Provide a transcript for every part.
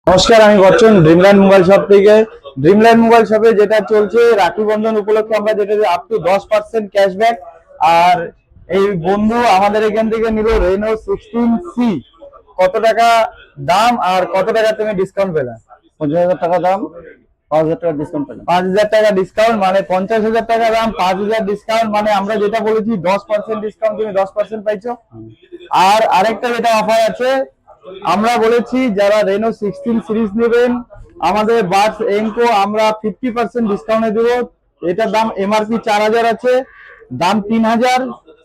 নমস্কার, আমি Bachchan Dreamland mobile shop থেকে। ড্রিমল্যান্ড মোবাইল শপে যেটা চলছে, রাখি বন্ধন উপলক্ষে আমরা যেটা আপ টু 10% ক্যাশব্যাক। আর এই বন্ধু আমাদের এখান থেকে নিল রেনো 16C। কত টাকা দাম আর কত টাকা তুমি ডিসকাউন্ট পেলে? 50,000 টাকা দাম, 5,000 টাকা ডিসকাউন্ট পেলাম। 5,000 টাকা ডিসকাউন্ট মানে 50,000 টাকা দাম, 5,000 ডিসকাউন্ট মানে আমরা যেটা বলেছি 10% ডিসকাউন্ট, তুমি 10% পাইছো। আর আরেকটা যেটা অফার আছে, আমরা বলেছি যারা রেনো 16 সিরিজ নেবেন আমাদের বাস এনকো আমরা 50% ডিসকাউন্টে দেবো। এটার দাম এমআরপি 4,000 আছে, দাম 3,000।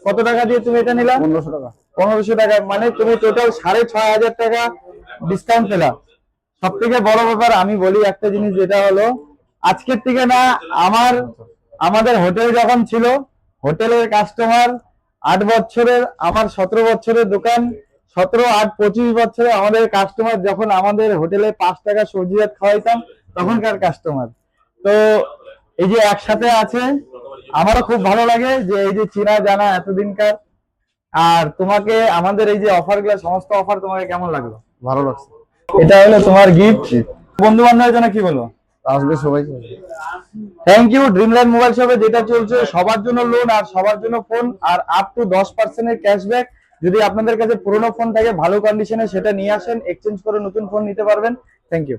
কত টাকা দিয়ে তুমি এটা নিলা? 1500 টাকা। 1500 টাকা মানে তুমি টোটাল 6,500 টাকা ডিসকাউন্ট পেলা। সব থেকে বড় ব্যাপার আমি বলি একটা জিনিস, যেটা হলো আজকের থেকে না, আমাদের হোটেল যখন ছিল, হোটেলের কাস্টমার 8 বছরের, আমার 17 বছরের দোকান, 17 8 25 বছরে আমাদের কাস্টমার, যখন আমাদের হোটেলে 5 টাকা সবজি ভাত খাওয়াইতাম তখনকার কাস্টমার। তো এই যে একসাথে আছে, আমারও খুব ভালো লাগে যে এই যে চেনা জানা এতদিনকার। আর তোমাকে আমাদের এই যে অফার গুলো, সমস্ত অফার তোমাকে কেমন লাগলো? ভালো লাগছে। এটা হলো তোমার গিফট। বন্ধু বান্ধবের জন্য কি বলো? আসবে সবাই। Thank you. ড্রিমল্যান্ড মোবাইল শপে যেটা চলছে সবার জন্য লোন আর সবার জন্য ফোন, আর আপ টু 10% এর ক্যাশব্যাক। যদি আপনাদের কাছে পুরোনো ফোন থাকে ভালো কন্ডিশনে, সেটা নিয়ে আসেন, এক্সচেঞ্জ করে নতুন ফোন নিতে পারবেন। Thank you.